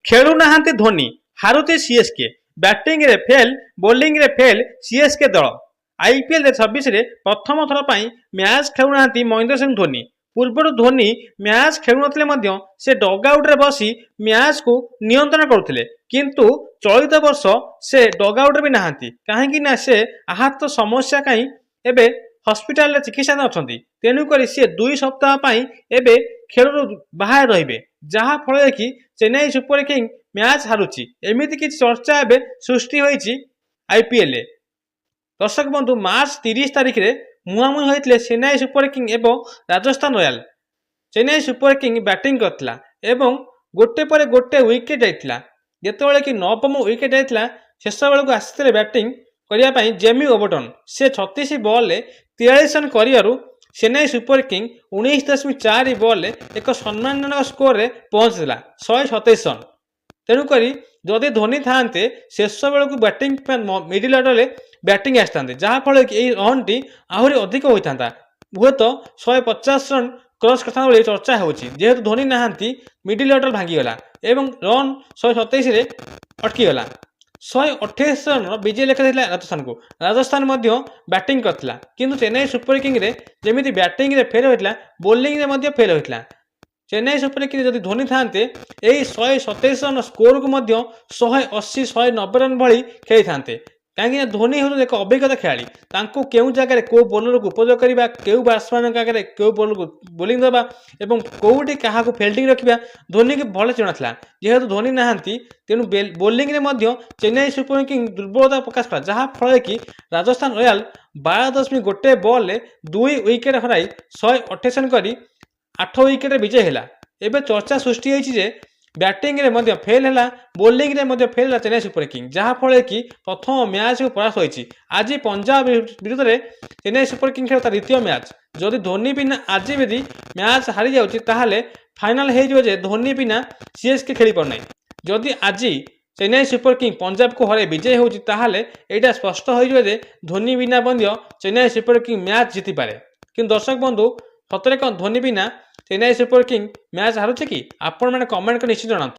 ଖେଳୁନାହାନ୍ତି Dhoni, ହାରୁଛି CSK, ବ୍ୟାଟିଂରେ fail, ବୋଲିଂରେ fail CSK ଦଳ। ଆଇପିଏଲ୍ 26ରେ ପ୍ରଥମ ଥର ପାଇଁ ମ୍ୟାଚ୍ ଖେଳୁନାହାନ୍ତି ମହେନ୍ଦ୍ର ସିଂ ଧୋନି। ପୂର୍ବରୁ ଧୋନି ମ୍ୟାଚ୍ ଖେଳୁନଥିଲେ ମଧ୍ୟ ସେ ଡଗ୍ଆଉଟ୍ରେ ବସି ମ୍ୟାଚ୍କୁ ନିୟନ୍ତ୍ରଣ କରୁଥିଲେ। କିନ୍ତୁ ଚଳିତ ବର୍ଷ ସେ ଡଗ୍ଆଉଟ୍ରେ ବି ନାହାନ୍ତି, କାହିଁକି ନା ସେ ଆହତ ସମସ୍ୟା ପାଇଁ ଏବେ ହସ୍ପିଟାଲରେ ଚିକିତ୍ସାରେ ଅଛନ୍ତି। ତେଣୁକରି ସେ 2 ସପ୍ତାହ ପାଇଁ ଏବେ ଖେଳରୁ ବାହାରେ ରହିବେ, ଯାହା ଫଳରେ କି ଚେନ୍ନାଇ ସୁପର କିଙ୍ଗ ମ୍ୟାଚ୍ ହାରୁଛି। ଏମିତି କିଛି ଚର୍ଚ୍ଚା ଏବେ ସୃଷ୍ଟି ହୋଇଛି ଆଇପିଏଲ୍ରେ। ଦର୍ଶକ ବନ୍ଧୁ, ମାର୍ଚ୍ଚ 30 ତାରିଖରେ ମୁହାଁମୁହିଁ ହୋଇଥିଲେ ଚେନ୍ନାଇ ସୁପର କିଙ୍ଗ ଏବଂ Rajasthan royal. Chennai super king batting କରିଥିଲା ଏବଂ ଗୋଟେ ପରେ ଗୋଟେ ୱିକେଟ୍ ଯାଇଥିଲା। ଯେତେବେଳେ କି 9ମ ୱିକେଟ୍ ଯାଇଥିଲା, ଶେଷ ବେଳକୁ ଆସିଥିଲେ ବ୍ୟାଟିଂ କରିବା ପାଇଁ ଜେମି ଓବଟନ୍। ସେ 36 ବଲ୍ରେ 43 ରନ୍ କରିବାରୁ ଚେନ୍ନାଇ ସୁପର କିଙ୍ଗ 19.4 ବଲ୍ରେ ଏକ ସମ୍ମାନଜନକ ସ୍କୋରରେ ପହଞ୍ଚିଥିଲା 127 ରନ୍। ତେଣୁକରି ଯଦି ଧୋନି ଥାନ୍ତେ, ଶେଷ ବେଳକୁ ବ୍ୟାଟିଂ ମିଡିଲ୍ ଅର୍ଡରରେ ବ୍ୟାଟିଂ ଆସିଥାନ୍ତେ, ଯାହାଫଳରେ କି ଏହି ରନ୍ଟି ଆହୁରି ଅଧିକ ହୋଇଥାନ୍ତା। ହୁଏତ 150 ରନ୍ କ୍ରସ୍ କରିଥାନ୍ତା ବୋଲି ଚର୍ଚ୍ଚା ହେଉଛି। ଯେହେତୁ ଧୋନି ନାହାନ୍ତି, ମିଡିଲ୍ ଅର୍ଡର ଭାଙ୍ଗିଗଲା ଏବଂ ରନ୍ 127ରେ ଅଟକିଗଲା। 128 ରନ୍ର ବିଜୟ ଲେଖାଯାଇଥିଲା ରାଜସ୍ଥାନକୁ। ରାଜସ୍ଥାନ ମଧ୍ୟ ବ୍ୟାଟିଂ କରିଥିଲା, କିନ୍ତୁ ଚେନ୍ନାଇ ସୁପର କିଙ୍ଗରେ ଯେମିତି ବ୍ୟାଟିଂରେ ଫେଲ୍ ହୋଇଥିଲା, ବୋଲିଂରେ ମଧ୍ୟ ଫେଲ୍ ହୋଇଥିଲା। ଚେନ୍ନାଇ ସୁପର କିଙ୍ଗ ଯଦି ଧୋନି ଥାନ୍ତେ, ଏହି 127 ରନ୍ ସ୍କୋରକୁ ମଧ୍ୟ 180, 190 ରନ୍ ଭଳି ଖେଳିଥାନ୍ତେ। କାହିଁକିନା ଧୋନି ହେଉଛନ୍ତି ଏକ ଅଭିଜ୍ଞତା ଖେଳାଳି। ତାଙ୍କୁ କେଉଁ ଜାଗାରେ କେଉଁ ବୋଲରକୁ ଉପଯୋଗ କରିବା, କେଉଁ ବ୍ୟାଟ୍ସମ୍ୟାନଙ୍କ ଆଗରେ କେଉଁ ବୋଲରକୁ ବୋଲିଂ ଦେବା ଏବଂ କେଉଁଠି କାହାକୁ ଫିଲ୍ଡିଂ ରଖିବା, ଧୋନିକୁ ଭଲ ଜଣାଥିଲା। ଯେହେତୁ ଧୋନି ନାହାନ୍ତି, ତେଣୁ ବୋଲିଂରେ ମଧ୍ୟ ଚେନ୍ନାଇ ସୁପର କିଙ୍ଗ ଦୁର୍ବଳତା ପ୍ରକାଶ କଲା, ଯାହାଫଳରେ କି ରାଜସ୍ଥାନ ରୟାଲ 12.1 ବଲ୍ରେ 2 ୱିକେଟ୍ ହରାଇ 128 ରନ୍ କରି 8 ୱିକେଟ୍ରେ ବିଜୟ ହେଲା। ଏବେ ଚର୍ଚ୍ଚା ସୃଷ୍ଟି ହୋଇଛି ଯେ ବ୍ୟାଟିଂରେ ମଧ୍ୟ ଫେଲ୍ ହେଲା, ବୋଲିଂରେ ମଧ୍ୟ ଫେଲ୍ ହେଲା ଚେନ୍ନାଇ ସୁପର କିଙ୍ଗ, ଯାହାଫଳରେ କି ପ୍ରଥମ ମ୍ୟାଚ୍କୁ ପରାସ୍ତ ହୋଇଛି। ଆଜି ପଞ୍ଜାବ ବିରୁଦ୍ଧରେ ଚେନ୍ନାଇ ସୁପର କିଙ୍ଗ ଖେଳ ତା ଦ୍ୱିତୀୟ ମ୍ୟାଚ୍। ଯଦି ଧୋନି ବିନା ଆଜି ଯଦି ମ୍ୟାଚ୍ ହାରିଯାଉଛି, ତାହେଲେ ଫାଇନାଲ୍ ହେଇଯିବ ଯେ ଧୋନି ବିନା ସିଏସ୍କେ ଖେଳିପାରୁନାହିଁ। ଯଦି ଆଜି ଚେନ୍ନାଇ ସୁପର କିଙ୍ଗ ପଞ୍ଜାବକୁ ହରାଇ ବିଜୟ ହେଉଛି, ତାହେଲେ ଏଇଟା ସ୍ପଷ୍ଟ ହୋଇଯିବ ଯେ ଧୋନି ବିନା ମଧ୍ୟ ଚେନ୍ନାଇ ସୁପର କିଙ୍ଗ ମ୍ୟାଚ୍ ଜିତିପାରେ। କିନ୍ତୁ ଦର୍ଶକ ବନ୍ଧୁ, ସତରେ କ'ଣ ଧୋନି ବିନା ଚେନ୍ନାଇ ସୁପର କିଙ୍ଗ ମ୍ୟାଚ୍ ହାରୁଛି କି? ଆପଣମାନେ କମେଣ୍ଟ କରି ନିଶ୍ଚିତ ଜଣାନ୍ତୁ।